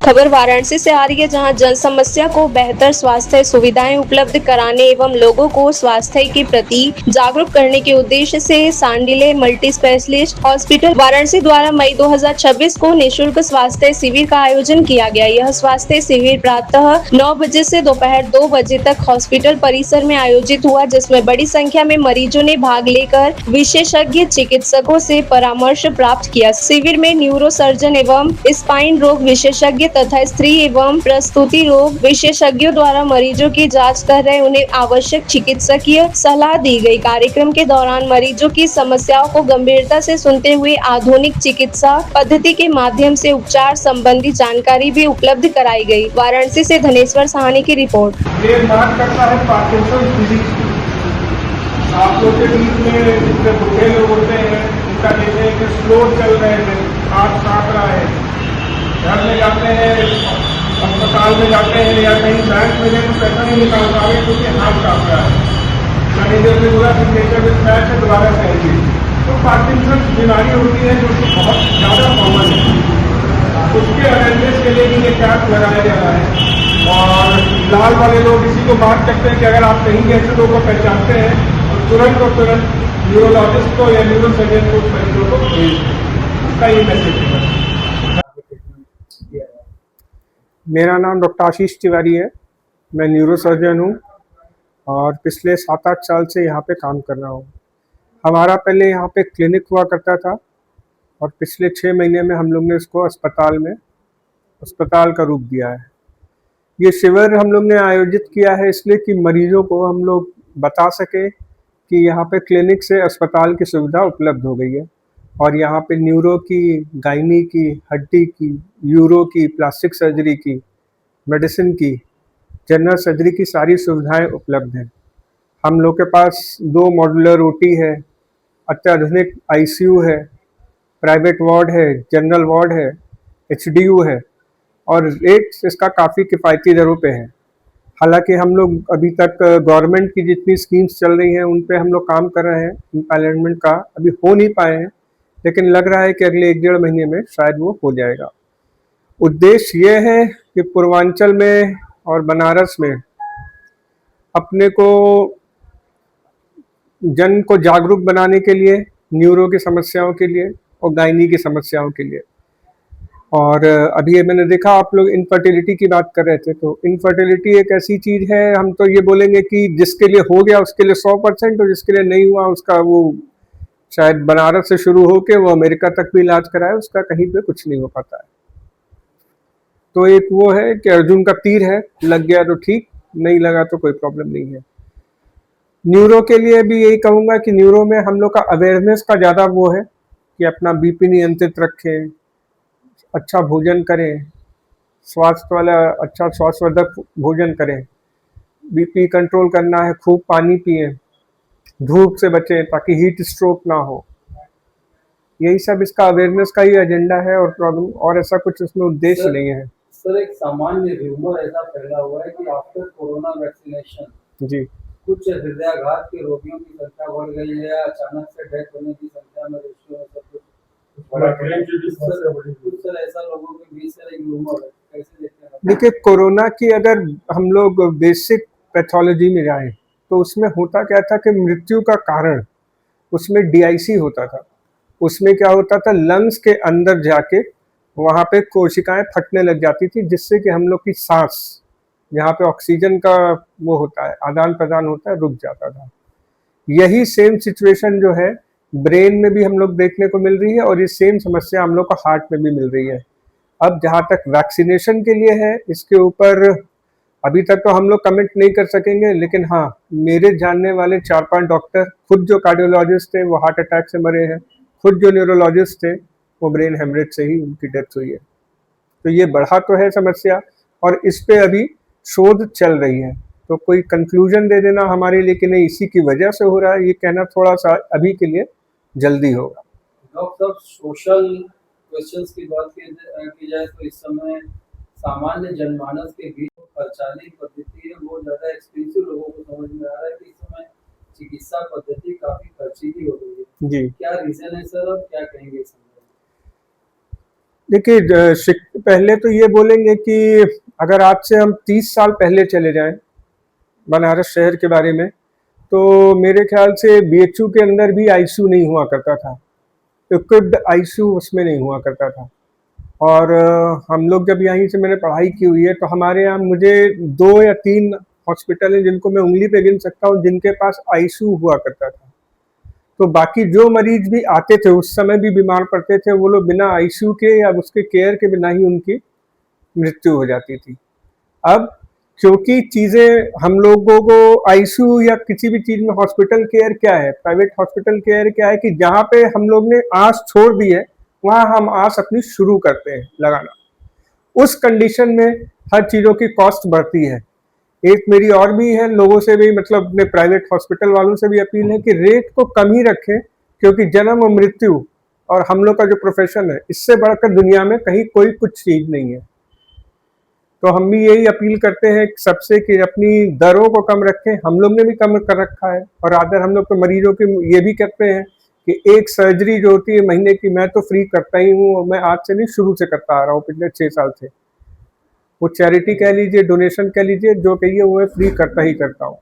खबर वाराणसी से आ रही है, जहां जन समस्या को बेहतर स्वास्थ्य सुविधाएं उपलब्ध कराने एवं लोगों को स्वास्थ्य के प्रति जागरूक करने के उद्देश्य से सांडिले मल्टी स्पेशलिस्ट हॉस्पिटल वाराणसी द्वारा मई 2026 को निःशुल्क स्वास्थ्य शिविर का आयोजन किया गया। यह स्वास्थ्य शिविर प्रातः 9 बजे से दोपहर 2 बजे तक हॉस्पिटल परिसर में आयोजित हुआ, जिसमें बड़ी संख्या में मरीजों ने भाग लेकर विशेषज्ञ चिकित्सकों से परामर्श प्राप्त किया। शिविर में न्यूरो सर्जन एवं स्पाइन रोग विशेषज्ञ तथा स्त्री एवं प्रसूति रोग विशेषज्ञों द्वारा मरीजों की जांच कर रहे उन्हें आवश्यक चिकित्सकीय सलाह दी गई। कार्यक्रम के दौरान मरीजों की समस्याओं को गंभीरता से सुनते हुए आधुनिक चिकित्सा पद्धति के माध्यम से उपचार संबंधी जानकारी भी उपलब्ध कराई गई। वाराणसी से धनेश्वर सहानी की रिपोर्ट। ये मार्क करता है पार्किंसन डिजीज। आप लोग के बीच में जितने बुढ़े लोग होते हैं उनका जैसे कि स्लो चल रहे हैं, हाथ कांप रहा है, घर में जाते हैं, अस्पताल में जाते हैं या कहीं बैंक में गए तो पैसा नहीं निकाल पा रहे क्योंकि हाथ कांप रहा है। मैनेजर ने बोला सिग्नेचर में स्क्रैच है, दोबारा करेंगे। तो पार्किंसन बीमारी होती है जो कि बहुत ज़्यादा कॉमन है। उसके अवेयरनेस के लिए भी ये कैंप लगाया जा रहा है। और लाल वाले लोग इसी को बात करते हैं कि अगर आप कहीं ऐसे लोगों को पहचानते हैं तो तुरंत न्यूरोलॉजिस्ट को या न्यूरो सर्जन को मरीजों को भेज दें। उसका ये मैसेज है। मेरा नाम डॉक्टर आशीष तिवारी है। मैं न्यूरो सर्जन हूँ और पिछले 7-8 साल से यहाँ पे काम कर रहा हूँ। हमारा पहले यहाँ पे क्लिनिक हुआ करता था और पिछले 6 महीने में हम लोग ने इसको अस्पताल का रूप दिया है। ये शिविर हम लोग ने आयोजित किया है इसलिए कि मरीजों को हम लोग बता सके कि यहाँ पे क्लिनिक से अस्पताल की सुविधा उपलब्ध हो गई है और यहाँ पे न्यूरो की, गायनी की, हड्डी की, यूरो की, प्लास्टिक सर्जरी की, मेडिसिन की, जनरल सर्जरी की सारी सुविधाएं उपलब्ध हैं। हम लोग के पास 2 मॉड्यूलर ओटी है, अत्याधुनिक आईसीयू है, प्राइवेट वार्ड है, जनरल वार्ड है, एचडीयू है और रेट इसका काफ़ी किफ़ायती दरों पे है। हालांकि हम लोग अभी तक गवर्नमेंट की जितनी स्कीम्स चल रही हैं उन पे हम लोग काम कर रहे हैं, इम्प्लीमेंट का अभी हो नहीं पाए हैं, लेकिन लग रहा है कि अगले 1-1.5 महीने में शायद वो हो जाएगा। उद्देश्य ये है कि पूर्वांचल में और बनारस में अपने को जन को जागरूक बनाने के लिए, न्यूरो की समस्याओं के लिए और गायनी की समस्याओं के लिए। और अभी ये मैंने देखा आप लोग इनफर्टिलिटी की बात कर रहे थे, तो इनफर्टिलिटी एक ऐसी चीज़ है, हम तो ये बोलेंगे कि जिसके लिए हो गया उसके लिए 100% और जिसके लिए नहीं हुआ उसका वो शायद बनारस से शुरू होके वो अमेरिका तक भी इलाज कराए, उसका कहीं पे कुछ नहीं हो पाता है। तो एक वो है कि अर्जुन का तीर है, लग गया तो ठीक, नहीं लगा तो कोई प्रॉब्लम नहीं है। न्यूरो के लिए भी यही कहूँगा कि न्यूरो में हम लोग का अवेयरनेस का ज़्यादा वो है कि अपना बीपी नियंत्रित रखें, अच्छा भोजन करें, स्वास्थ्य वाला अच्छा स्वास्थ्यवर्धक भोजन करें, बीपी कंट्रोल करना है, खूब पानी पिएं, धूप से बचें ताकि हीट स्ट्रोक ना हो। यही सब इसका अवेयरनेस का ही एजेंडा है और प्रॉब्लम और ऐसा कुछ उसमें उद्देश्य नहीं है। सर, एक सामान्य रूमर ऐसा फैला हुआ है कि आफ्टर कोरोना वैक्सीनेशन जी, कुछ हृदयाघात के रोगियों की संख्या बढ़ गई है या अचानक से डेथ होने की संख्या में रेशियो में सब कुछ सर ऐसा लोगों के बीच से एक रूमर है, कैसे देखते हैं? देखिए कोरोना की अगर हम लोग बेसिक पैथोलॉजी में जाएं तो उसमें होता क्या था कि मृत्यु का कारण उसमें डीआईसी होता था। उसमें क्या होता था, लंग्स के अंदर जाके वहाँ पे कोशिकाएं फटने लग जाती थी, जिससे कि हम लोग की सांस, जहाँ पे ऑक्सीजन का वो होता है, आदान प्रदान होता है, रुक जाता था। यही सेम सिचुएशन जो है ब्रेन में भी हम लोग देखने को मिल रही है और ये सेम समस्या हम लोग को हार्ट में भी मिल रही है। अब जहाँ तक वैक्सीनेशन के लिए है, इसके ऊपर अभी तक तो हम लोग कमेंट नहीं कर सकेंगे, लेकिन हाँ, मेरे जानने वाले 4-5 डॉक्टर, खुद जो कार्डियोलॉजिस्ट थे वो हार्ट अटैक से मरे हैं, खुद जो न्यूरोलॉजिस्ट थे वो ब्रेन हेमरेज से ही उनकी डेथ हुई है। तो ये बढ़ा तो है समस्या और इस पे अभी शोध चल रही है, तो कोई कंक्लूजन दे देना हमारे लिए कि नहीं इसी की वजह से हो रहा है, ये कहना थोड़ा सा अभी के लिए जल्दी होगा। डॉक्टर साहब, सोशल क्वेश्चंस की बात की जाए तो इस समय सामान्य जनमानस के बीच खर्चाली पद्धति है वो ज़्यादा एक्सपेंसिव लोगों को समझ में आ रहा है कि इस समय चिकित्सा पद्धति काफ़ी खर्चीली हो गई है। जी, क्या रीज़न है सर और क्या कहेंगे इस समय? देखिए पहले तो ये बोलेंगे कि अगर आज से हम 30 साल पहले चले जाएं बनारस शहर के बारे में, तो मेरे ख्याल से बीएचयू के अंदर भी आईसीयू नहीं हुआ करता था, इक्विप्ड आईसीयू उसमें नहीं हुआ करता था। और हम लोग जब यहीं से मैंने पढ़ाई की हुई है, तो हमारे यहाँ मुझे 2 या 3 हॉस्पिटल हैं जिनको मैं उँगली पे गिन सकता हूँ जिनके पास आईसीयू हुआ करता था। तो बाकी जो मरीज भी आते थे उस समय भी बीमार पड़ते थे, वो लोग बिना आईसीयू के या उसके केयर के बिना ही उनकी मृत्यु हो जाती थी। अब क्योंकि चीज़ें हम लोगों को आईसीयू या किसी भी चीज़ में हॉस्पिटल केयर क्या है, प्राइवेट हॉस्पिटल केयर क्या है कि जहाँ पे हम लोग ने आस छोड़ दी है, वहाँ हम आस अपनी शुरू करते हैं लगाना। उस कंडीशन में हर चीज़ों की कॉस्ट बढ़ती है। एक मेरी और भी है, लोगों से भी मतलब अपने प्राइवेट हॉस्पिटल वालों से भी अपील है कि रेट को कम ही रखें, क्योंकि जन्म और मृत्यु और हम लोग का जो प्रोफेशन है, इससे बढ़कर दुनिया में कहीं कोई कुछ चीज़ नहीं है। तो हम भी यही अपील करते हैं सबसे कि अपनी दरों को कम रखें। हम लोग ने भी कम कर रखा है, और आदर हम लोग तो मरीजों की ये भी करते हैं कि एक सर्जरी जो होती है महीने की, मैं तो फ्री करता ही हूँ, और मैं आज से नहीं शुरू से करता आ रहा हूँ पिछले 6 साल से। वो चैरिटी कह लीजिए, डोनेशन कह लीजिए, जो कहिए वो मैं फ्री करता ही करता हूँ।